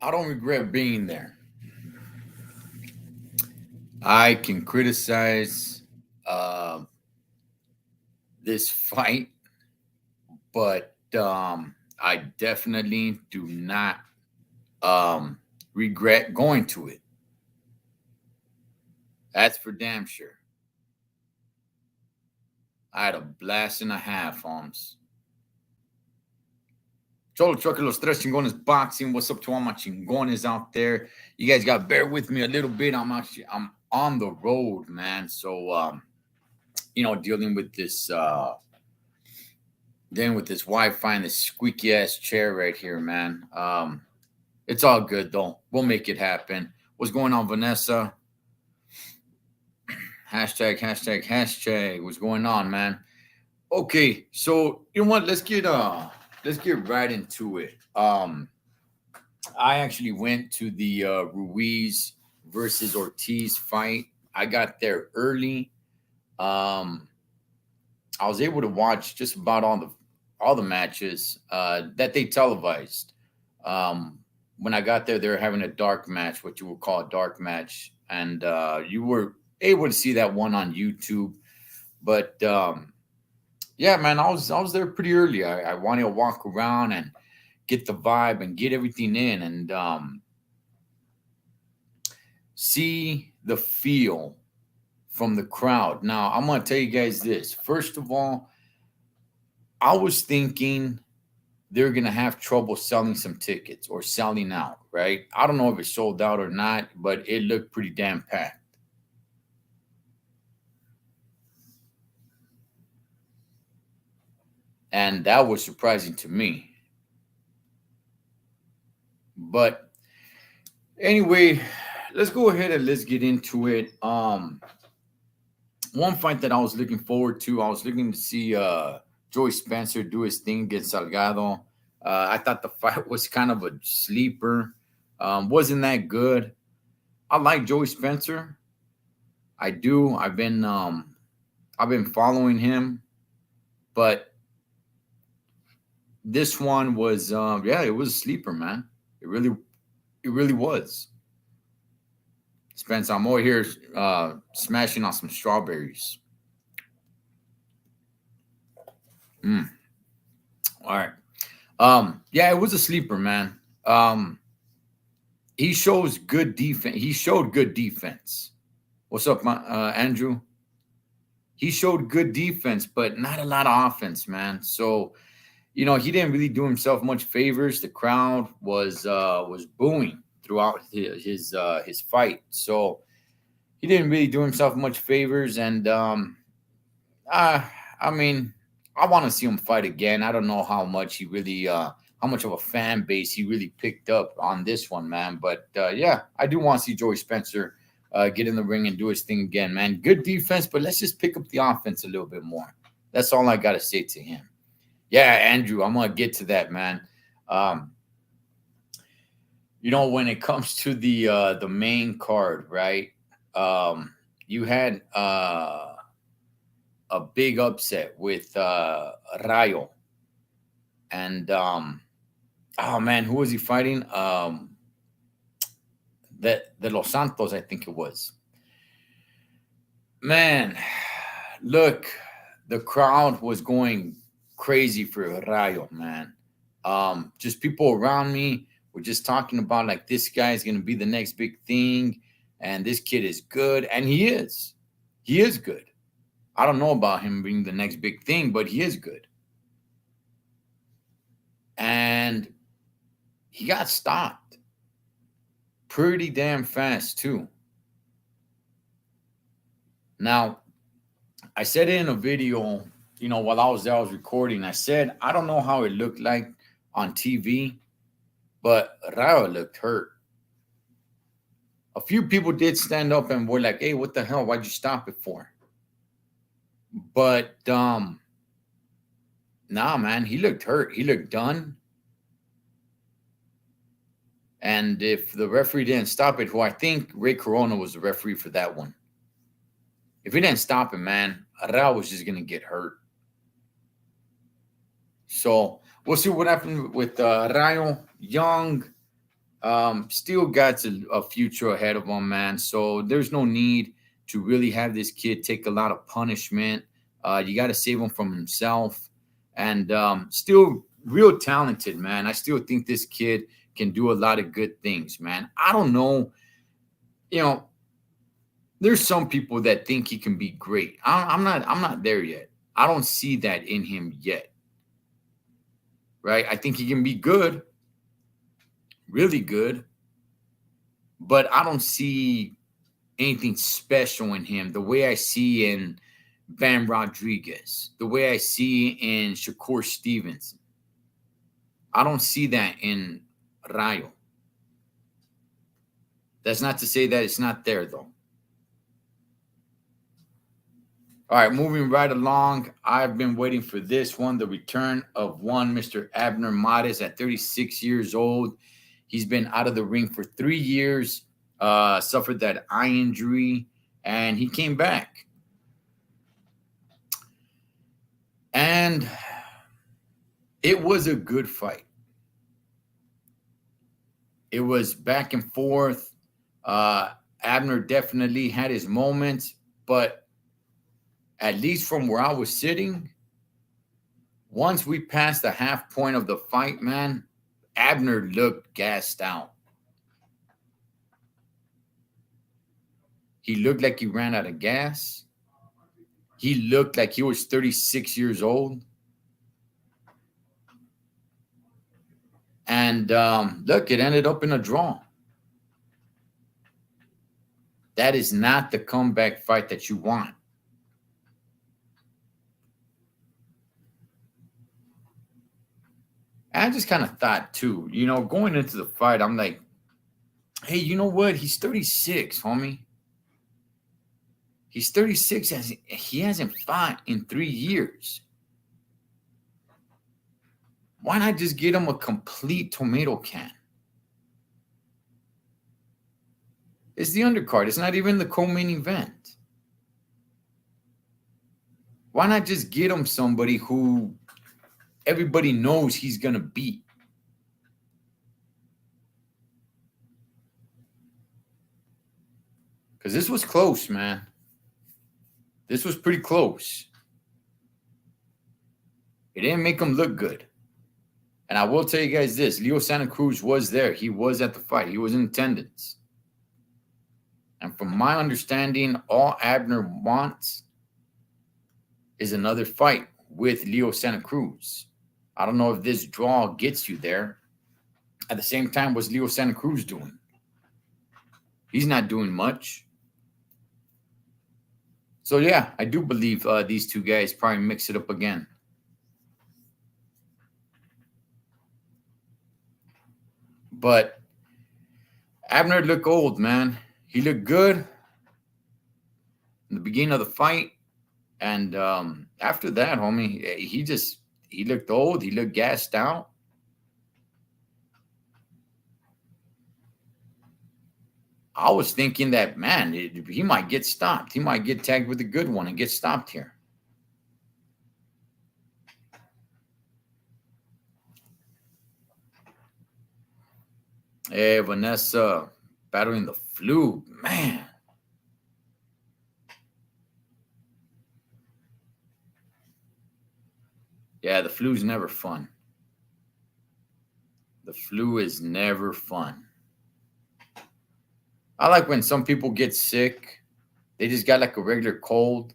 I don't regret being there. I can criticize uh, this fight, but I definitely do not um, regret going to it. That's for damn sure. I had a blast and a half, Holmes. Cholo Trucker, Los Tres Chingones Boxing. What's up to all my chingones out there? You guys got to bear with me a little bit. I'm on the road, man. So, dealing with this Wi-Fi and this squeaky ass chair right here, man. It's all good though. We'll make it happen. What's going on, Vanessa? Hashtag, hashtag, hashtag. What's going on, man? Okay, so you know what? Let's get right into it. I actually went to the Ruiz versus Ortiz fight. I got there early. Um, I was able to watch just about all the matches that they televised. Um, when I got there, they were having a dark match, what you would call a dark match, and you were able to see that one on YouTube. But yeah, man, I was there pretty early. I wanted to walk around and get the vibe and get everything in and see the feel from the crowd. Now, I'm gonna tell you guys this. First of all, I was thinking they're gonna have trouble selling some tickets or selling out, right? I don't know if it sold out or not, but it looked pretty damn packed. And that was surprising to me. But anyway, let's go ahead and let's get into it. One fight that I was looking forward to, I was looking to see Joey Spencer do his thing against Salgado. I thought the fight was kind of a sleeper. Wasn't that good. I like Joey Spencer. I do. I've been following him, but this one was yeah, it was a sleeper, man. It really was. Spence, I'm over here smashing on some strawberries. Mm, all right. Yeah, it was a sleeper, man. He shows good defense. He showed good defense. What's up, Andrew? He showed good defense, but not a lot of offense, man. So he didn't really do himself much favors. The crowd was booing throughout his fight, so he didn't really do himself much favors. And I mean, I want to see him fight again. I don't know how much of a fan base he really picked up on this one, man. But yeah, I do want to see Joey Spencer get in the ring and do his thing again, man. Good defense, but let's just pick up the offense a little bit more. That's all I got to say to him. Yeah, Andrew, I'm gonna get to that, man. Um, when it comes to the main card, right? You had a big upset with Rayo, and oh man, who was he fighting? The Los Santos, I think it was. Man, look, the crowd was going crazy for Rayo, man. Just people around me were just talking about like this guy is gonna be the next big thing, and this kid is good, and he is. He is good. I don't know about him being the next big thing, but he is good. And he got stopped pretty damn fast too. Now, I said it in a video, while I was there, I was recording. I said, I don't know how it looked like on TV, but Rayo looked hurt. A few people did stand up and were like, hey, what the hell? Why'd you stop it for? But nah, man, he looked hurt. He looked done. And if the referee didn't stop it, who I think Ray Corona was the referee for that one. If he didn't stop him, man, Rayo was just gonna get hurt. So we'll see what happened with Rayo. Young, Still got a future ahead of him, man. So there's no need to really have this kid take a lot of punishment. You got to save him from himself. And still real talented, man. I still think this kid can do a lot of good things, man. I don't know. You know, there's some people that think he can be great. I'm not. I'm not there yet. I don't see that in him yet. Right? I think he can be good, really good, but I don't see anything special in him the way I see in Van Rodriguez, the way I see in Shakur Stevenson. I don't see that in Rayo. That's not to say that it's not there, though. All right, moving right along. I've been waiting for this one, the return of one Mr. Abner Mares at 36 years old. He's been out of the ring for 3 years, suffered that eye injury, and he came back. And it was a good fight. It was back and forth. Abner definitely had his moments, but at least from where I was sitting, once we passed the half point of the fight, man, Abner looked gassed out. He looked like he ran out of gas. He looked like he was 36 years old. And look, it ended up in a draw. That is not the comeback fight that you want. I just kind of thought, too, going into the fight, I'm like, hey, you know what? He's 36, homie. He's 36. He hasn't fought in 3 years. Why not just get him a complete tomato can? It's the undercard. It's not even the co-main event. Why not just get him somebody who everybody knows he's going to beat? Because this was close, man. This was pretty close. It didn't make him look good. And I will tell you guys this. Leo Santa Cruz was there. He was at the fight. He was in attendance. And from my understanding, all Abner wants is another fight with Leo Santa Cruz. I don't know if this draw gets you there. At the same time, what's Leo Santa Cruz doing? He's not doing much. So, yeah, I do believe these two guys probably mix it up again. But Abner looked old, man. He looked good in the beginning of the fight. And after that, homie, he looked old. He looked gassed out. I was thinking that, man, he might get stopped. He might get tagged with a good one and get stopped here. Hey, Vanessa, battling the flu, man. Yeah, the flu's never fun. The flu is never fun. I like when some people get sick. They just got like a regular cold,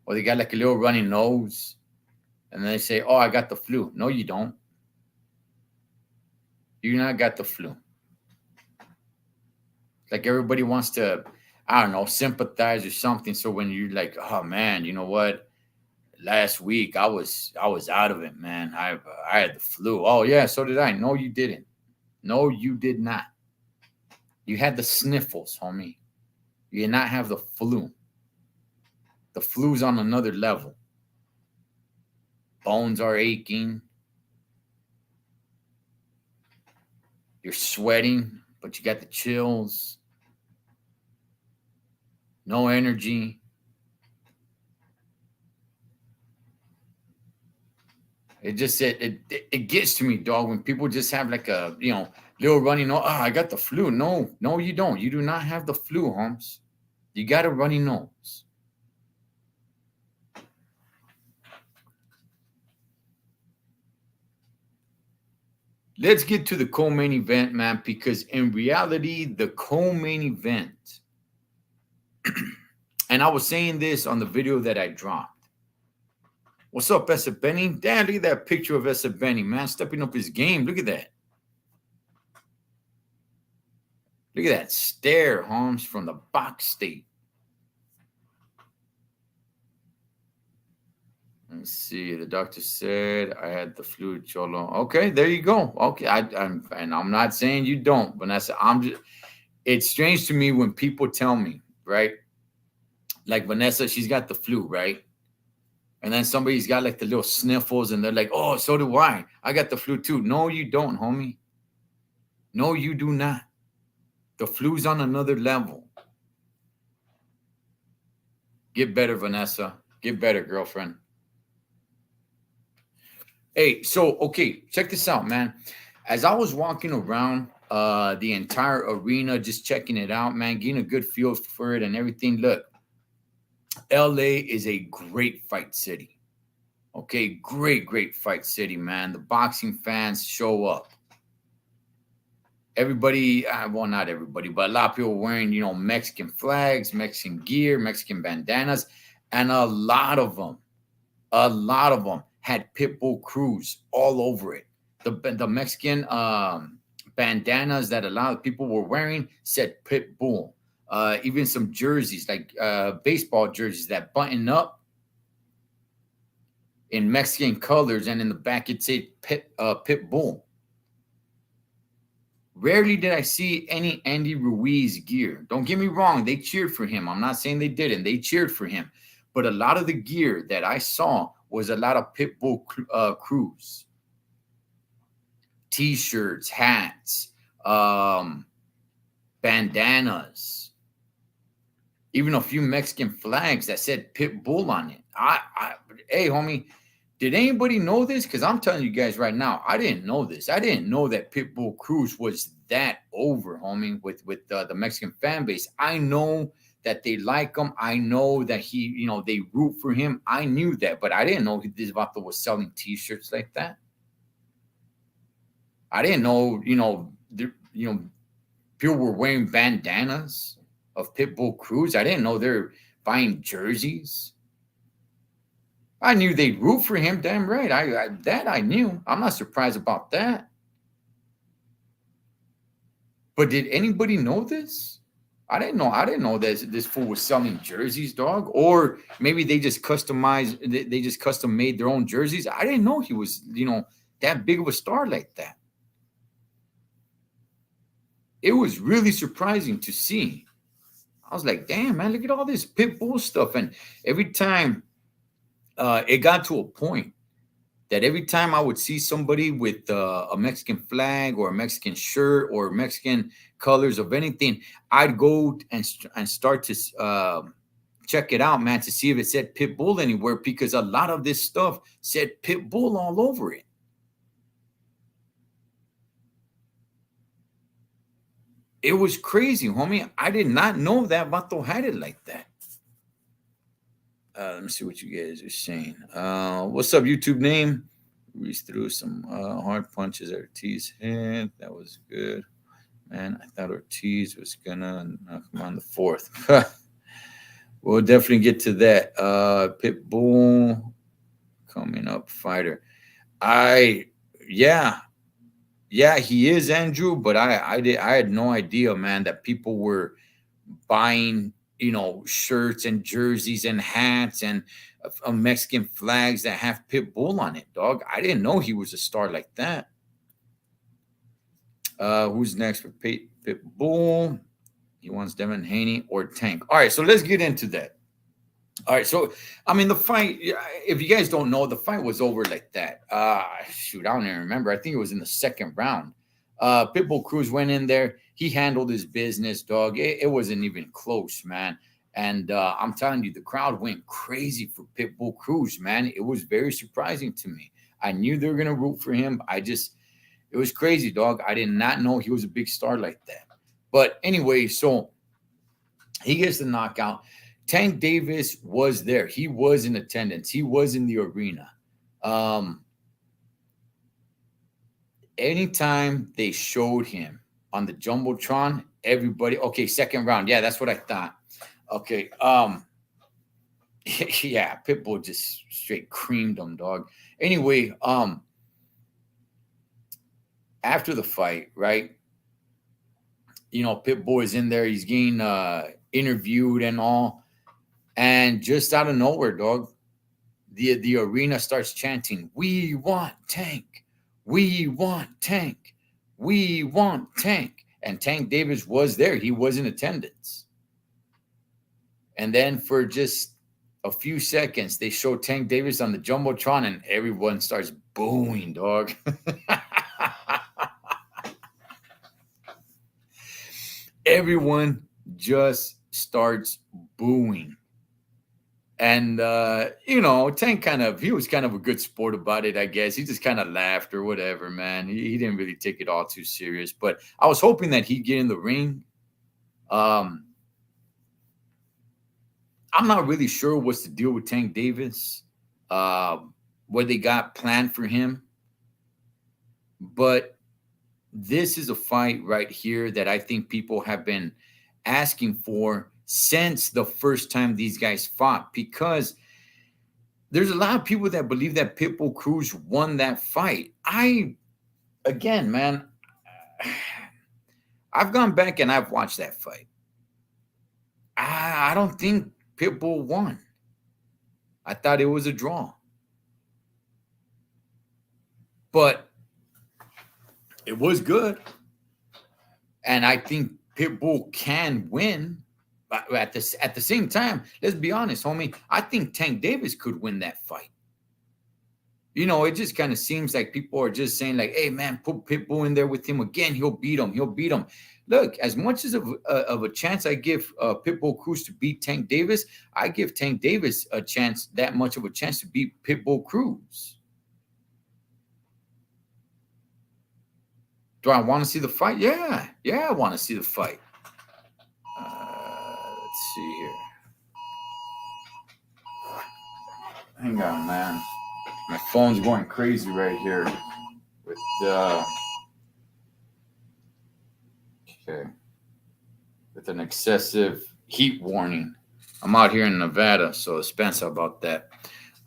or they got like a little runny nose, and they say, "Oh, I got the flu." No, you don't. You not got the flu. Like everybody wants to, I don't know, sympathize or something. So when you're like, "Oh man, you know what? Last week I was out of it, man. I had the flu." Oh yeah, so did I. No, you didn't. No, you did not. You had the sniffles, homie. You did not have the flu. The flu's on another level. Bones are aching. You're sweating, but you got the chills. No energy. It just it gets to me, dog, when people just have like a, Little runny nose. Ah, I got the flu. No, no, you don't. You do not have the flu, Holmes. You got a runny nose. Let's get to the co-main event, man, because in reality, the co-main event, and I was saying this on the video that I dropped. What's up, Esa Benny? Damn, look at that picture of Esa Benny, man, stepping up his game. Look at that. Look at that stare, Holmes, from the box state. Let's see. The doctor said I had the flu, Cholo. Okay, there you go. Okay, I'm not saying you don't, Vanessa. It's strange to me when people tell me, right? Like Vanessa, she's got the flu, right? And then somebody's got like the little sniffles, and they're like, "Oh, so do I. I got the flu too." No, you don't, homie. No, you do not. The flu's on another level. Get better, Vanessa. Get better, girlfriend. Hey, so okay, check this out, man. As I was walking around the entire arena, just checking it out, man, getting a good feel for it and everything. Look, LA is a great fight city. Okay, great fight city, man. The boxing fans show up. Everybody, well, not everybody, but a lot of people wearing, Mexican flags, Mexican gear, Mexican bandanas, and a lot of them had Pitbull Cruz all over it. The Mexican bandanas that a lot of people were wearing said Pitbull. Even some jerseys, like baseball jerseys that button up in Mexican colors, and in the back it said Pitbull. Rarely did I see any Andy Ruiz gear. Don't get me wrong, they cheered for him. I'm not saying they didn't. They cheered for him. But a lot of the gear that I saw was a lot of Pitbull Cruz. T-shirts, hats, bandanas, even a few Mexican flags that said Pitbull on it. Hey, homie, did anybody know this? Because I'm telling you guys right now, I didn't know this. I didn't know that Pitbull Cruz was that over, homie, with the Mexican fan base. I know that they like him. I know that they root for him. I knew that, but I didn't know this vato was selling T-shirts like that. I didn't know, people were wearing bandanas of Pitbull Cruz. I didn't know they're buying jerseys. I knew they'd root for him. Damn right. I knew. I'm not surprised about that. But did anybody know this? I didn't know. I didn't know that this fool was selling jerseys, dog. Or maybe they just customized. They just custom made their own jerseys. I didn't know he was, that big of a star like that. It was really surprising to see. I was like, damn, man, look at all this Pitbull stuff. And every time it got to a point that every time I would see somebody with a Mexican flag or a Mexican shirt or Mexican colors of anything, I'd go and start to check it out, man, to see if it said Pitbull anywhere, because a lot of this stuff said Pitbull all over it. It was crazy, homie. I did not know that vato had it like that. Let me see what you guys are saying. What's up, YouTube name? Ruiz threw some hard punches at Ortiz head. That was good. Man, I thought Ortiz was gonna knock him on the fourth. We'll definitely get to that. Pitbull coming up fighter. Yeah, he is, Andrew, but I had no idea, man, that people were buying, shirts and jerseys and hats and Mexican flags that have Pitbull on it, dog. I didn't know he was a star like that. Who's next for Pitbull? He wants Devin Haney or Tank. All right, so let's get into that. All right, so the fight, if you guys don't know, the fight was over like that. Shoot, I don't even remember. I think it was in the second round. Pitbull Cruz went in there. He handled his business, dog. It wasn't even close, man. And I'm telling you, the crowd went crazy for Pitbull Cruz, man. It was very surprising to me. I knew they were going to root for him. It was crazy, dog. I did not know he was a big star like that. But anyway, so he gets the knockout. Tank Davis was there. He was in attendance. He was in the arena. Um, Anytime they showed him on the jumbotron, everybody. Okay, second round. Yeah, that's what I thought. Okay. Yeah, Pitbull just straight creamed him, dog. Anyway, after the fight, right? Pitbull is in there. He's getting interviewed and all, and just out of nowhere, dog, the arena starts chanting, "We want Tank, we want Tank, we want Tank," and Tank Davis was there. He was in attendance, and then for just a few seconds, they show Tank Davis on the jumbotron, and everyone starts booing, dog. Everyone just starts booing. And Tank he was kind of a good sport about it, I guess. He just kind of laughed or whatever, man. He didn't really take it all too serious. But I was hoping that he'd get in the ring. I'm not really sure what's the deal with Tank Davis, what they got planned for him. But this is a fight right here that I think people have been asking for since the first time these guys fought, because there's a lot of people that believe that Pitbull Cruz won that fight. Again, man, I've gone back and I've watched that fight. I don't think Pitbull won. I thought it was a draw. But it was good. And I think Pitbull can win. But at the same time, let's be honest, homie. I think Tank Davis could win that fight. It just kind of seems like people are just saying, like, "Hey, man, put Pitbull in there with him again. He'll beat him. He'll beat him." Look, as much as of a chance I give Pitbull Cruz to beat Tank Davis, I give Tank Davis that much of a chance to beat Pitbull Cruz. Do I want to see the fight? Yeah, I want to see the fight. Let's see here. Hang on, man. My phone's going crazy right here with with an excessive heat warning. I'm out here in Nevada, so expensive about that.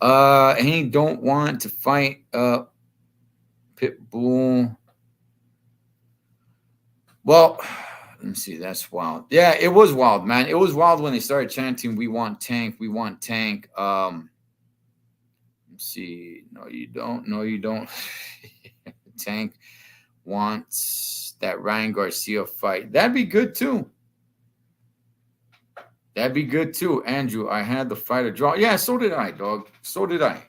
And he don't want to fight Pitbull. Well, let me see. That's wild. Yeah, it was wild, man. It was wild when they started chanting, "We want Tank, we want Tank." Let's see. No, you don't. No, you don't. Tank wants that Ryan Garcia fight. That'd be good too. That'd be good too, Andrew. I had the fight a draw. Yeah, so did I, dog. So did I.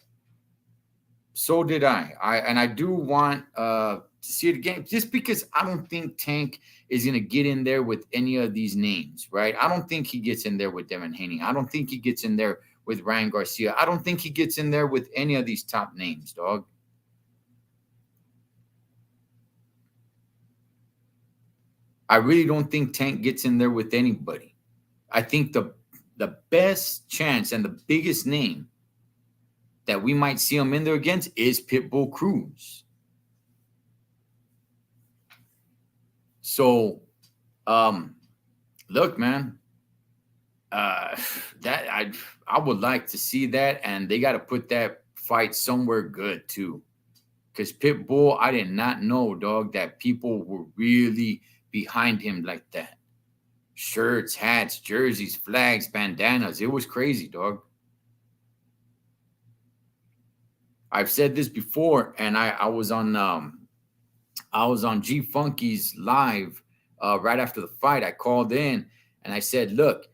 So did I. I do want to see it again, just because I don't think Tank is going to get in there with any of these names, right? I don't think he gets in there with Devin Haney. I don't think he gets in there with Ryan Garcia. I don't think he gets in there with any of these top names, dog. I really don't think Tank gets in there with anybody. I think the best chance and the biggest name that we might see him in there against is Pitbull Cruz. So, look, man, that I would like to see that, and they got to put that fight somewhere good too, because Pitbull, I did not know, dog, that people were really behind him like that. Shirts, hats, jerseys, flags, bandanas. It was crazy, dog. I've said this before, and I was on G Funky's live right after the fight. I called in and I said, "Look,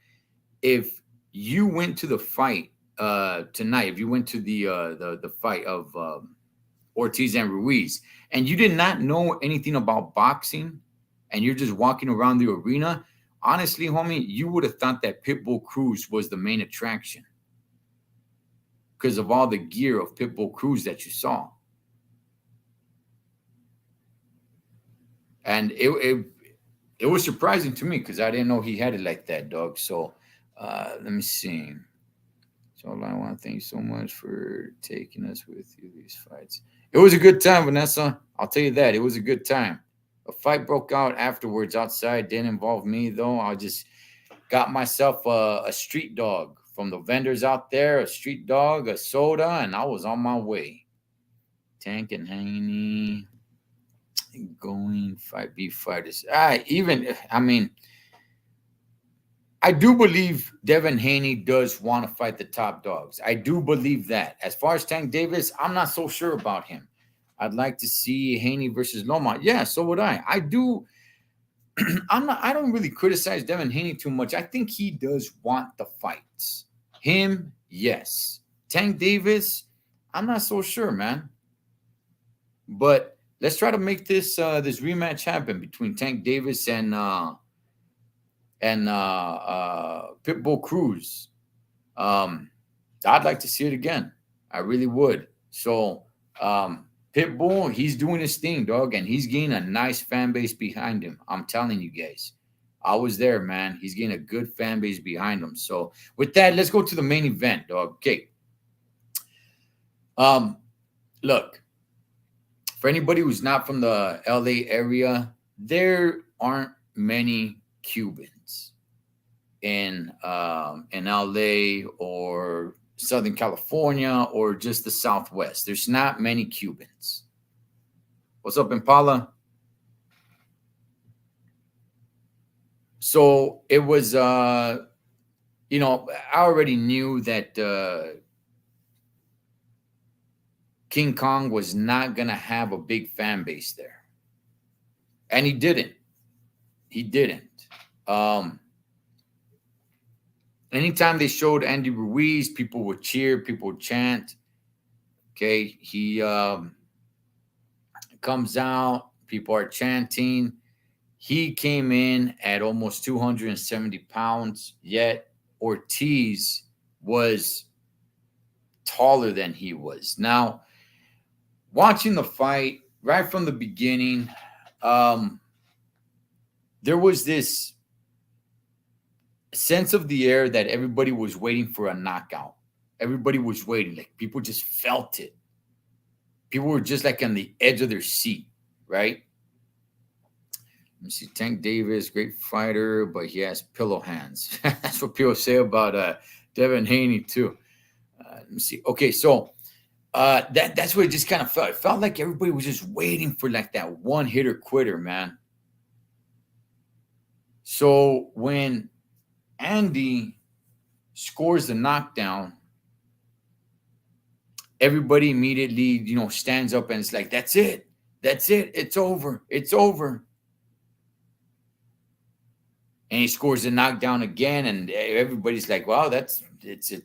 if you went to the fight tonight, if you went to the fight of Ortiz and Ruiz, and you did not know anything about boxing, and you're just walking around the arena, honestly, homie, you would have thought that Pitbull Cruz was the main attraction because of all the gear of Pitbull Cruz that you saw." And it was surprising to me because I didn't know he had it like that, dog. So let me see. So I want to thank you so much for taking us with you these fights. It was a good time, Vanessa. I'll tell you that. It was a good time. A fight broke out afterwards outside. Didn't involve me though. I just got myself a street dog from the vendors out there, a street dog, a soda, and I was on my way. Tank and Haney going fight beef fighters. I mean, I do believe Devin Haney does want to fight the top dogs. I do believe that. As far as Tank Davis, I'm not so sure about him. I'd like to see Haney versus Loma. Yeah, so would I. I do. I don't really criticize Devin Haney too much. I think he does want the fights. Him, yes. Tank Davis, I'm not so sure, man. But let's try to make this rematch happen between Tank Davis and Pitbull Cruz. I'd like to see it again. I really would. So Pitbull, he's doing his thing, dog, and he's getting a nice fan base behind him. I'm telling you guys. I was there, man. He's getting a good fan base behind him. So with that, let's go to the main event, dog. Okay. Look, for anybody who's not from the LA area, there aren't many Cubans in LA or Southern California or just the Southwest. There's not many Cubans. What's up, Impala? So it was, I already knew that King Kong was not going to have a big fan base there. And he didn't. He didn't. Anytime they showed Andy Ruiz, people would cheer, people would chant. Okay, he comes out, people are chanting. He came in at almost 270 pounds, yet Ortiz was taller than he was. Now, watching the fight right from the beginning, there was this sense of the air that everybody was waiting for a knockout. Everybody was waiting. Like people just felt it. People were just like on the edge of their seat, right? Let me see. Tank Davis, great fighter, but he has pillow hands. That's what people say about Devin Haney too. Let me see. Okay, so that's what it just kind of felt. It felt like everybody was just waiting for like that one hitter quitter, man. So when Andy scores the knockdown, everybody immediately, stands up and it's like, that's it. That's it. It's over. It's over. And he scores the knockdown again, and everybody's like, wow, it's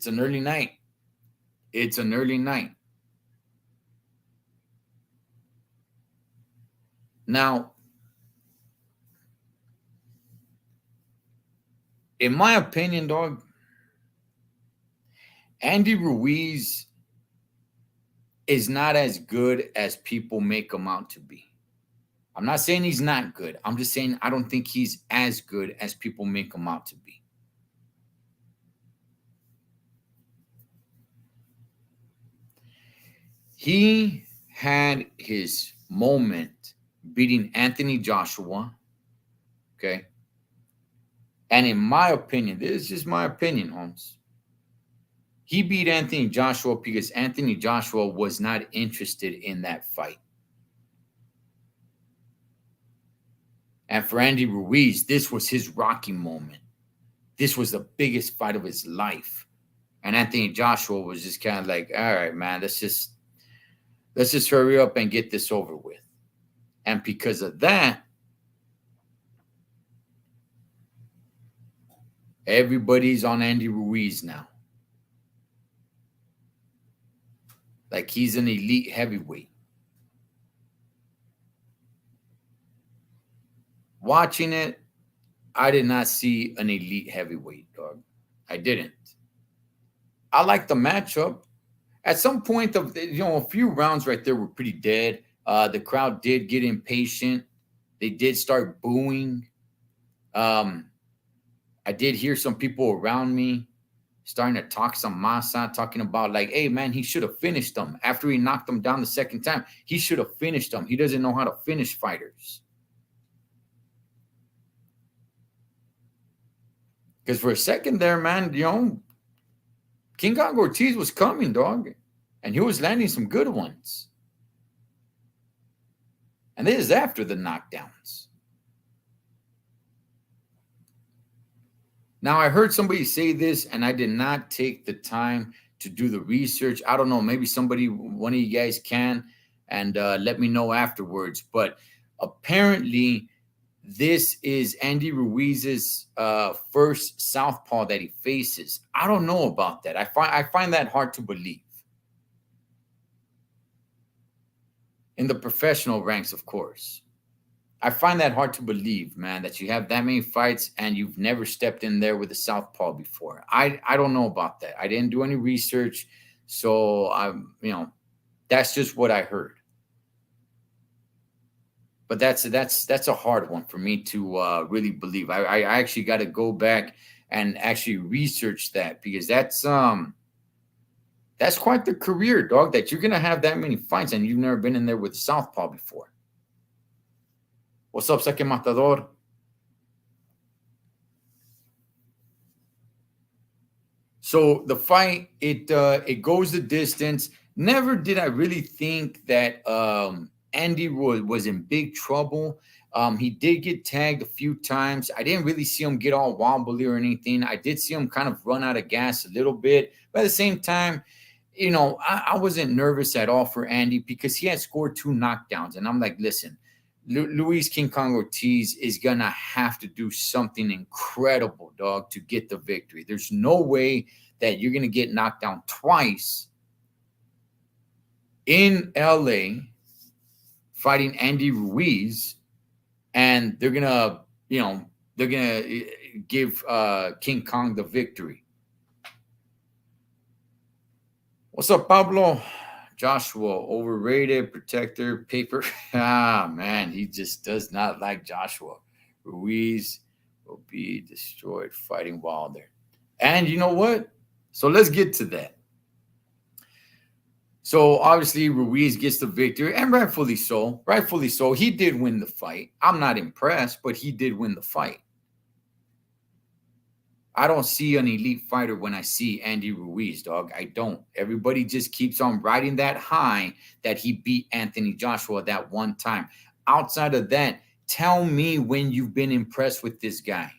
an early night. It's an early night. Now, in my opinion, dog, Andy Ruiz is not as good as people make him out to be. I'm not saying he's not good. I'm just saying I don't think he's as good as people make him out to be. He had his moment beating Anthony Joshua, okay? And in my opinion, this is just my opinion, Holmes. He beat Anthony Joshua because Anthony Joshua was not interested in that fight. And for Andy Ruiz, this was his Rocky moment. This was the biggest fight of his life. And Anthony Joshua was just kind of like, all right, man, let's just hurry up and get this over with. And because of that, everybody's on Andy Ruiz now. Like he's an elite heavyweight. Watching it, I did not see an elite heavyweight, dog. I didn't. I like the matchup. At some point of a few rounds right there were pretty dead. The crowd did get impatient. They did start booing. Um, I did hear some people around me starting to talk some masa, talking about like, hey man, he should have finished them after he knocked them down the second time. He should have finished them. He doesn't know how to finish fighters. Because for a second there, man, King Kong Ortiz was coming, dog, and he was landing some good ones. And this is after the knockdowns. Now, I heard somebody say this, and I did not take the time to do the research. I don't know. Maybe one of you guys can, and let me know afterwards. But apparently, this is Andy Ruiz's first southpaw that he faces. I don't know about that. I find that hard to believe. In the professional ranks, of course. I find that hard to believe, man, that you have that many fights and you've never stepped in there with a southpaw before. I don't know about that. I didn't do any research, so that's just what I heard. But that's a hard one for me to really believe. I actually got to go back and actually research that, because that's quite the career, dog, that you're gonna have that many fights and you've never been in there with southpaw before. What's up, Second Matador? So the fight, it goes the distance. Never did I really think that Andy was in big trouble. He did get tagged a few times. I didn't really see him get all wobbly or anything. I did see him kind of run out of gas a little bit. But at the same time, I wasn't nervous at all for Andy because he had scored 2 knockdowns. And I'm like, listen, Luis King Kong Ortiz is going to have to do something incredible, dog, to get the victory. There's no way that you're going to get knocked down twice in LA fighting Andy Ruiz, and they're going to give King Kong the victory. What's up, Pablo? Joshua, overrated, protector, paper. Man, he just does not like Joshua. Ruiz will be destroyed fighting Wilder. And you know what? So let's get to that. So obviously Ruiz gets the victory, and rightfully so. Rightfully so. He did win the fight. I'm not impressed, but he did win the fight. I don't see an elite fighter when I see Andy Ruiz, dog. I don't. Everybody just keeps on riding that high that he beat Anthony Joshua that one time. Outside of that, tell me when you've been impressed with this guy.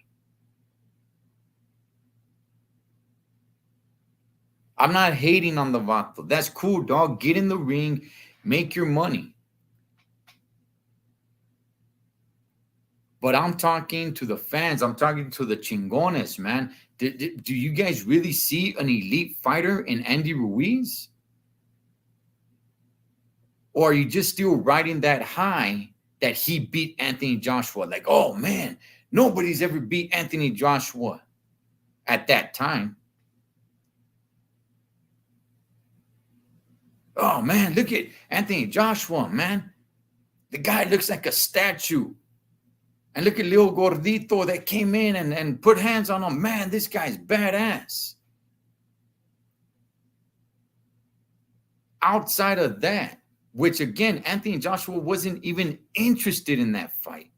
I'm not hating on the Vato. That's cool, dog. Get in the ring, make your money. But I'm talking to the fans. I'm talking to the chingones, man. Do you guys really see an elite fighter in Andy Ruiz? Or are you just still riding that high that he beat Anthony Joshua? Like, oh, man, nobody's ever beat Anthony Joshua at that time. Oh, man, look at Anthony Joshua, man. The guy looks like a statue. And look at Leo Gordito that came in and put hands on him. Man, this guy's badass. Outside of that, which again, Anthony Joshua wasn't even interested in that fight.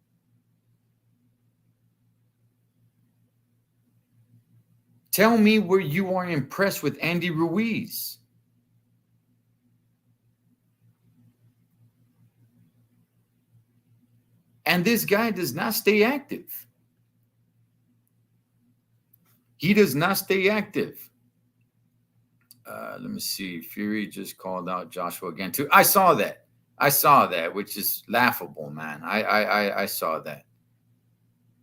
Tell me where you are impressed with Andy Ruiz. And this guy does not stay active. He does not stay active. Let me see. Fury just called out Joshua again too. I saw that, which is laughable, man. I saw that.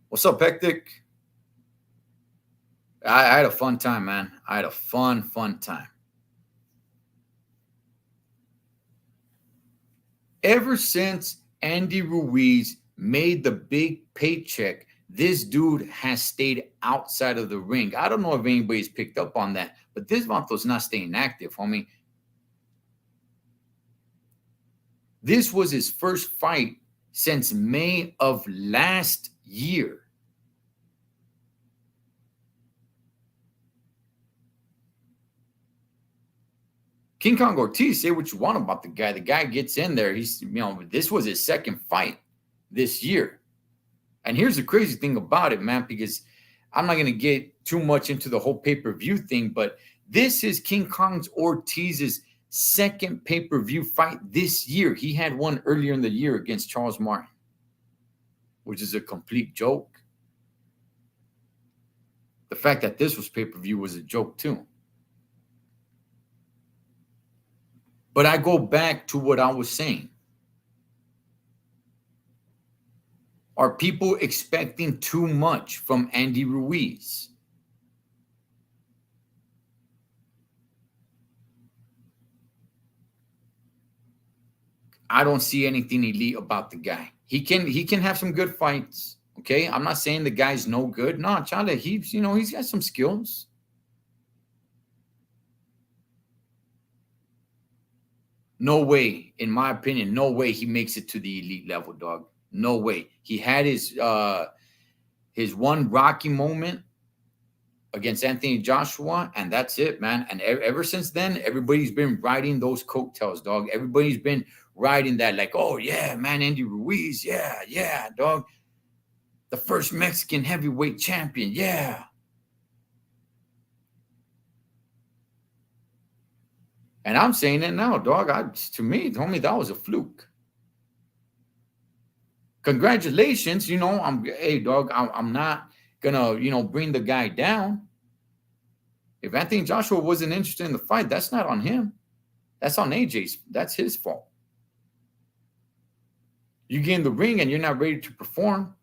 What's up, Hectic? I had a fun time, man. I had a fun time. Ever since Andy Ruiz made the big paycheck, this dude has stayed outside of the ring. I don't know if anybody's picked up on that, but this Vato's not staying active, homie. This was his first fight since May of last year. King Kong Ortiz, say what you want about the guy. The guy gets in there. He's, this was his second fight this year. And here's the crazy thing about it, man, because I'm not going to get too much into the whole pay-per-view thing, but this is King Kong Ortiz's second pay-per-view fight this year. He had one earlier in the year against Charles Martin, which is a complete joke. The fact that this was pay-per-view was a joke too. But I go back to what I was saying. Are people expecting too much from Andy Ruiz? I don't see anything elite about the guy. He can have some good fights. Okay, I'm not saying the guy's no good. No, Chale, he's got some skills. No way, in my opinion, no way he makes it to the elite level, dog. No way. He had his one rocky moment against Anthony Joshua, and that's it, man. And ever since then, everybody's been riding those coattails, dog. Everybody's been riding that, like, oh yeah, man, Andy Ruiz, yeah, dog. The first Mexican heavyweight champion, yeah. And I'm saying it now, dog. To me, homie, that was a fluke. Congratulations, hey, dog, I'm not gonna, bring the guy down. If Anthony Joshua wasn't interested in the fight, that's not on him. That's on AJ's. That's his fault. You get in the ring and you're not ready to perform.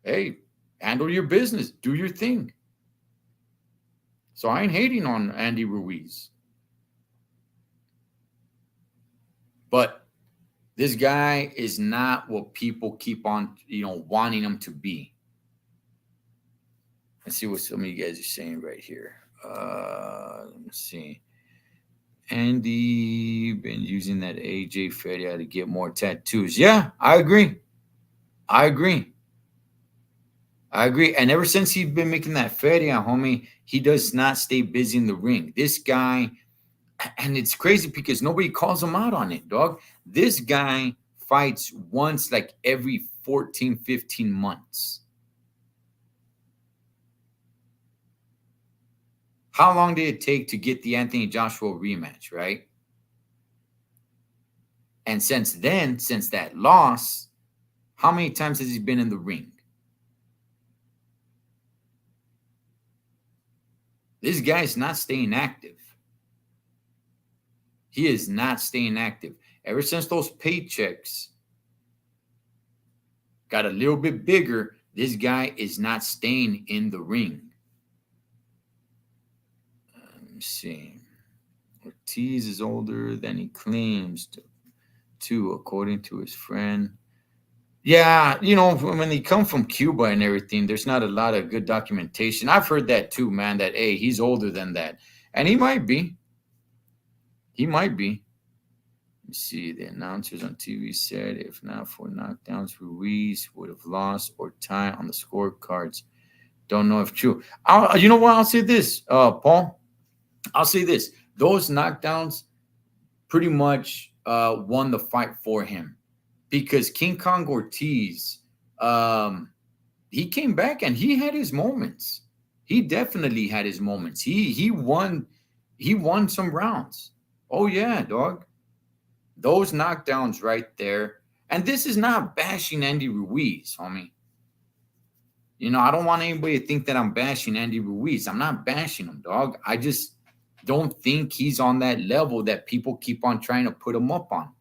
Hey, handle your business. Do your thing. So I ain't hating on Andy Ruiz. But this guy is not what people keep on, wanting him to be. Let's see what some of you guys are saying right here. Let me see. Andy been using that AJ Feria to get more tattoos. Yeah, I agree. And ever since he's been making that Feria, homie, he does not stay busy in the ring. This guy, and it's crazy because nobody calls him out on it, dog. This guy fights once like every 14, 15 months. How long did it take to get the Anthony Joshua rematch, right? And since then, since that loss, how many times has he been in the ring? This guy is not staying active. He is not staying active. Ever since those paychecks got a little bit bigger, this guy is not staying in the ring. Let me see. Ortiz is older than he claims to, according to his friend. Yeah, when they come from Cuba and everything, there's not a lot of good documentation. I've heard that too, man, that, hey, he's older than that. And he might be. Let me see. The announcers on TV said if not for knockdowns, Ruiz would have lost or tied on the scorecards. Don't know if true. You know what? I'll say this, Paul. I'll say this. Those knockdowns pretty much won the fight for him because King Kong Ortiz, he came back and he had his moments. He definitely had his moments. He won some rounds. Oh, yeah, dog. Those knockdowns right there. And this is not bashing Andy Ruiz, homie. I don't want anybody to think that I'm bashing Andy Ruiz. I'm not bashing him, dog. I just don't think he's on that level that people keep on trying to put him up on.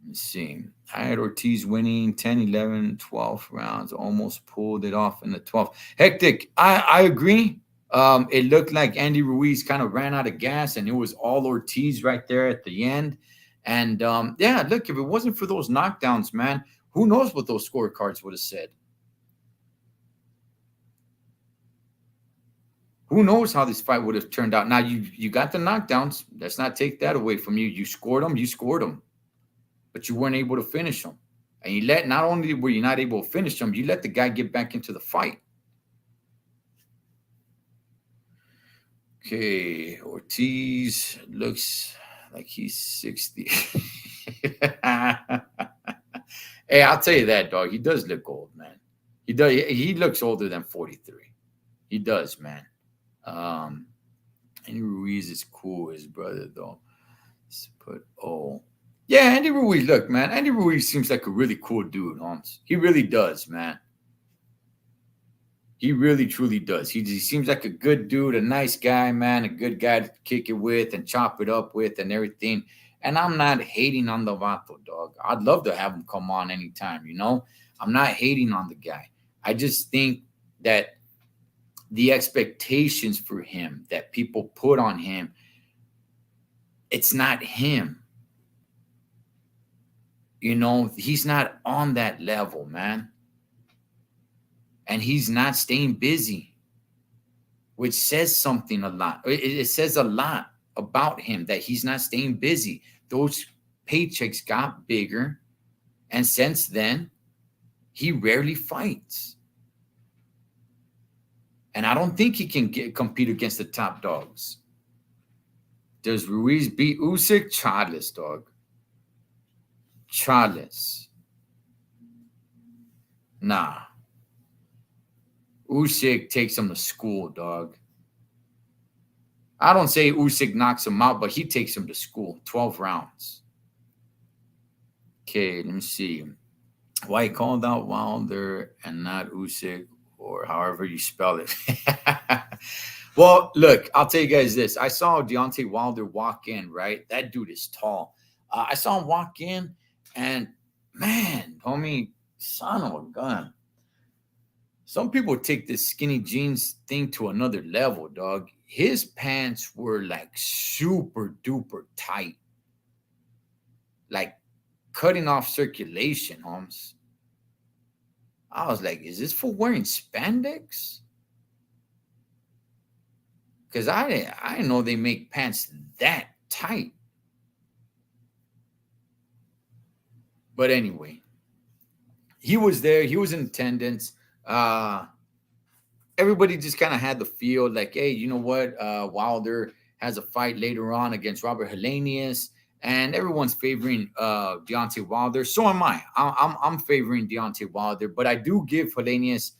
Let's see. I had Ortiz winning 10, 11, 12 rounds. Almost pulled it off in the 12th. Hectic. I agree. It looked like Andy Ruiz kind of ran out of gas, and it was all Ortiz right there at the end. And, yeah, look, if it wasn't for those knockdowns, man, who knows what those scorecards would have said. Who knows how this fight would have turned out? Now you got the knockdowns. Let's not take that away from you. You scored them. You scored them, but you weren't able to finish them. And you let not only were you not able to finish them, you let the guy get back into the fight. Okay, Ortiz looks like he's 60. Hey, I'll tell you that, dog. He does look old, man. He does. He looks older than 43. He does, man. Andy Ruiz is cool, his brother, though. Let's put yeah, Andy Ruiz. Look, man, Andy Ruiz seems like a really cool dude, Holmes. He really does, man. He really, truly does. He seems like a good dude, a nice guy, man, a good guy to kick it with and chop it up with and everything. And I'm not hating on the Vato, dog. I'd love to have him come on anytime, you know? I'm not hating on the guy. I just think that the expectations for him that people put on him, it's not him. You know, he's not on that level, man. And he's not staying busy, which says something a lot. It says a lot about him that he's not staying busy. Those paychecks got bigger. And since then, he rarely fights. And I don't think he can compete against the top dogs. Does Ruiz beat Usyk? Childless, dog. Childless. Nah. Usyk takes him to school, dog. I don't say Usyk knocks him out, but he takes him to school. 12 rounds. Okay, let me see. Why he called out Wilder and not Usyk, or however you spell it. Well, look, I'll tell you guys this. I saw Deontay Wilder walk in, right? That dude is tall. I saw him walk in, and man, homie, son of a gun. Some people take this skinny jeans thing to another level, dog. His pants were like super duper tight, like cutting off circulation, Holmes. I was like, is this for wearing spandex? Because I didn't know they make pants that tight. But anyway, he was there. He was in attendance. Everybody just kind of had the feel like, hey, you know what? Wilder has a fight later on against Robert Helenius, and everyone's favoring Deontay Wilder. So am I. I'm favoring Deontay Wilder, but I do give Helenius,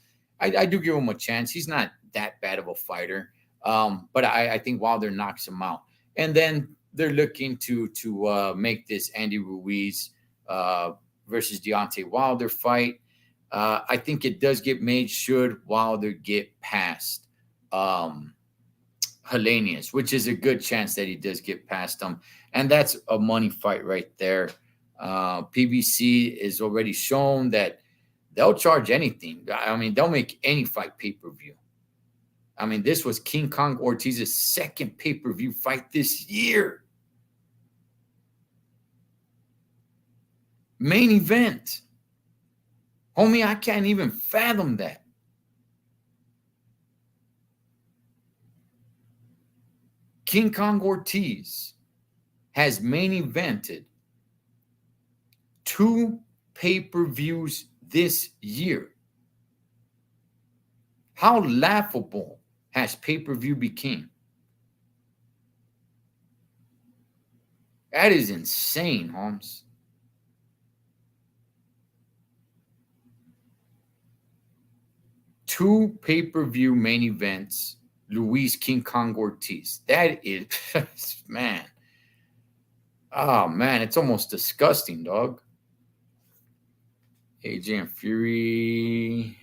I do give him a chance. He's not that bad of a fighter, but I think Wilder knocks him out. And then they're looking to make this Andy Ruiz versus Deontay Wilder fight. I think it does get made should Wilder get past Helenius, which is a good chance that he does get past him. And that's a money fight right there. PBC is already shown that they'll charge anything. I mean, they'll make any fight pay-per-view. I mean, this was King Kong Ortiz's second pay-per-view fight this year. Main event. Homie, I can't even fathom that. King Kong Ortiz has main evented 2 pay-per-views this year. How laughable has pay-per-view become? That is insane, Holmes. Two pay-per-view main events, Ruiz King Kong Ortiz. That is, man. Oh, man, it's almost disgusting, dog. AJ and Fury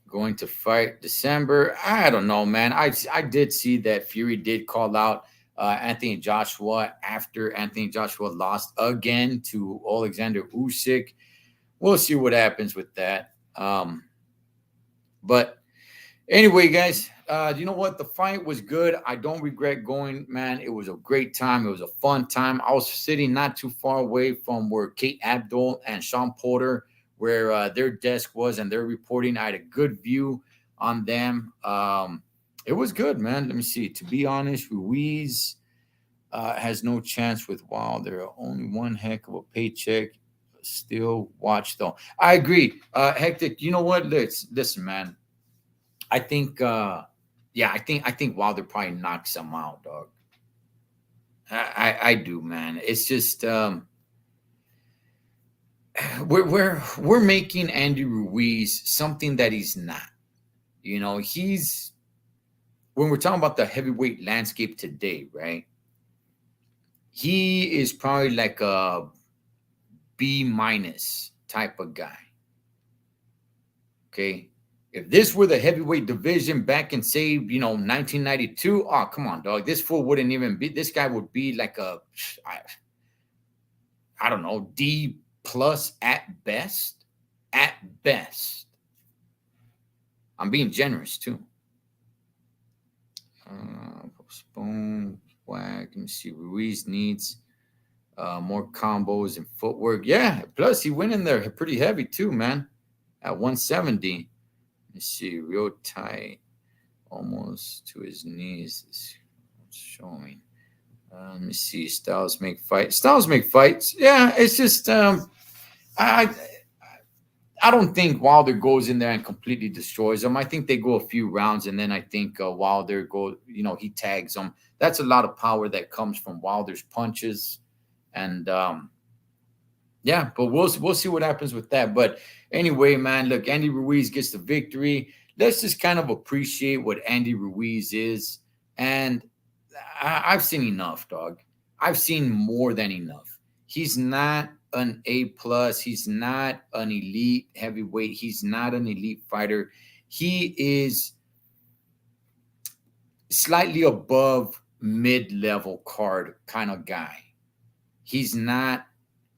going to fight December. I don't know, man. I did see that Fury did call out Anthony Joshua after Anthony Joshua lost again to Alexander Usyk. We'll see what happens with that. But anyway, guys, you know what? The fight was good. I don't regret going, man. It was a great time. It was a fun time. I was sitting not too far away from where Kate Abdul and Sean Porter, where their desk was, and they're reporting. I had a good view on them. It was good, man. Let me see. To be honest, Ruiz has no chance with Wilder. Only one heck of a paycheck. Still watch though. I agree. Hectic. You know what? Listen, man. I think. Yeah, I think Wilder probably knocks him out, dog. I do, man. It's just we're making Andy Ruiz something that he's not. He's when we're talking about the heavyweight landscape today, right? He is probably like a B minus type of guy. Okay. If this were the heavyweight division back in, say, 1992, oh, come on, dog. This fool wouldn't even be, this guy would be like I, I don't know, D plus at best. At best. I'm being generous too. Postpone, whack. Let me see. Ruiz needs more combos and footwork. Yeah. Plus, he went in there pretty heavy too, man. At 170. Let me see. Real tight. Almost to his knees. It's showing. Let me see. Styles make fights. Styles make fights. Yeah. It's just, I I don't think Wilder goes in there and completely destroys them. I think they go a few rounds, and then I think Wilder he tags them. That's a lot of power that comes from Wilder's punches, and yeah. But we'll see what happens with that. But anyway, man, look, Andy Ruiz gets the victory. Let's just kind of appreciate what Andy Ruiz is, and I've seen enough, dog. I've seen more than enough. He's not an A plus. He's not an elite heavyweight. He's not an elite fighter. He is slightly above mid-level card kind of guy. He's not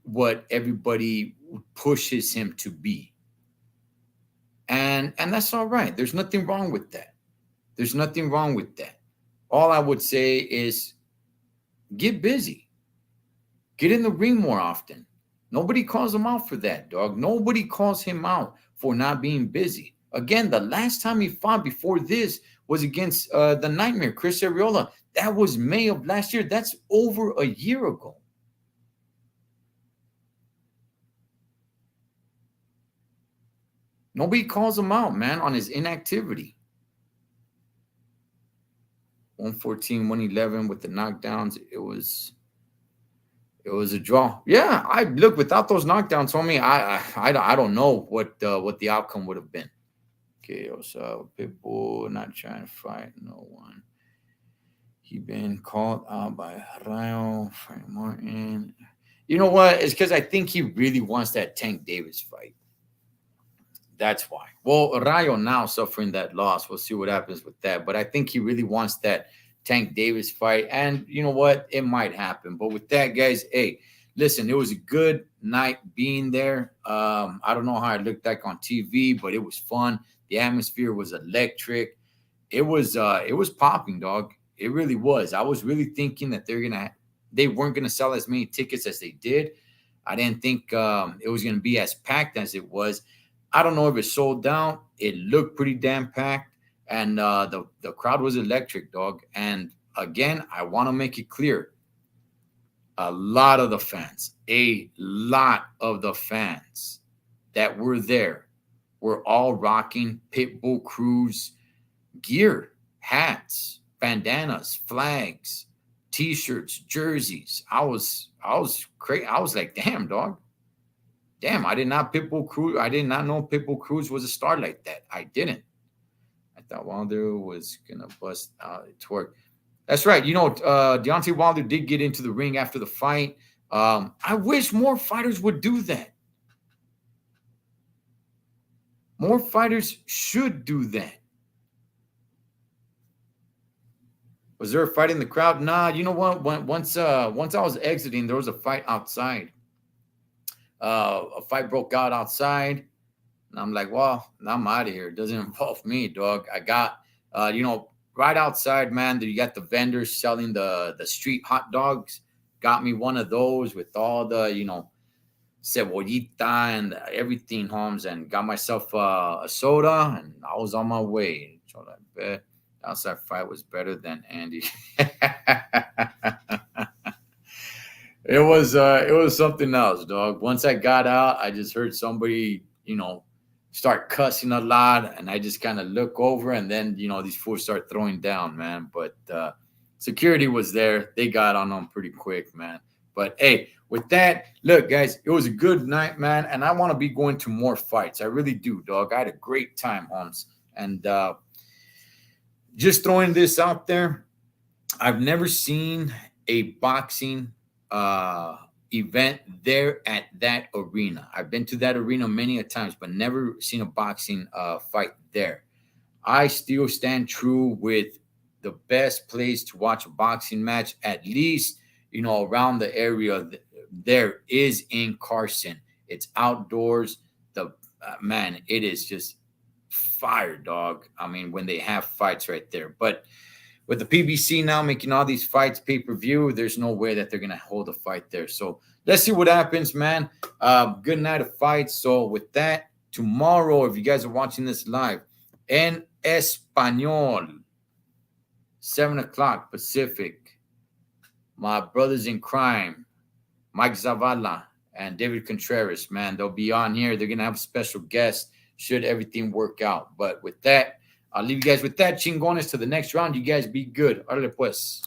what everybody pushes him to be. And that's all right. There's nothing wrong with that. There's nothing wrong with that. All I would say is get busy. Get in the ring more often. Nobody calls him out for that, dog. Nobody calls him out for not being busy. Again, the last time he fought before this was against the Nightmare, Chris Arreola. That was May of last year. That's over a year ago. Nobody calls him out, man, on his inactivity. 114, 111 with the knockdowns. It was a draw. Yeah, I look without those knockdowns on me. I don't know what the outcome would have been. Okay, so people not trying to fight no one. He been called out by Rayo, Frank Martin. You know what? It's because I think he really wants that Tank Davis fight. That's why. Well, Rayo now suffering that loss. We'll see what happens with that. But I think he really wants that Tank Davis fight. And you know what? It might happen. But with that, guys, hey, listen, it was a good night being there. I don't know how it looked like on TV, but it was fun. The atmosphere was electric. It was popping, dog. It really was. I was really thinking that they weren't gonna sell as many tickets as they did. I didn't think it was gonna be as packed as it was. I don't know if it sold down. It looked pretty damn packed, and the crowd was electric, dog. And again, I want to make it clear: a lot of the fans that were there were all rocking Pitbull Cruise gear, hats, bandanas, flags, T-shirts, jerseys. I was crazy. I was like, damn, dog. Damn, I did not know Pitbull Cruz was a star like that. I didn't. I thought Wilder was gonna bust out a twerk. That's right. Deontay Wilder did get into the ring after the fight. I wish more fighters would do that. More fighters should do that. Was there a fight in the crowd? Nah, you know what? Once I was exiting, there was a fight outside. A fight broke out outside, and I'm like, well, I'm out of here. It doesn't involve me, dog. I got, right outside, man, you got the vendors selling the street hot dogs. Got me one of those with all the, cebollita and everything, Holmes, and got myself a soda, and I was on my way. So I bet Outside fight was better than Andy. It was something else, dog. Once I got out, I just heard somebody, start cussing a lot, and I just kind of look over, and then these fools start throwing down, man. But security was there; they got on them pretty quick, man. But hey, with that, look, guys, it was a good night, man, and I want to be going to more fights. I really do, dog. I had a great time, Hans, and just throwing this out there. I've never seen a boxing event there at that arena. I've been to that arena many a times, but never seen a boxing fight there. I still stand true with the best place to watch a boxing match, at least around the area. There is in Carson. It's outdoors. The man, it is just fire, dog. I mean, when they have fights right there, but with the PBC now making all these fights pay-per-view, there's no way that they're going to hold a fight there. So let's see what happens, man. Good night of fights. So with that, tomorrow, if you guys are watching this live, en Español, 7 o'clock Pacific, my brothers in crime, Mike Zavala and David Contreras, man, they'll be on here. They're going to have a special guest should everything work out. But with that, I'll leave you guys with that. Chingones to the next round. You guys be good. Órale pues.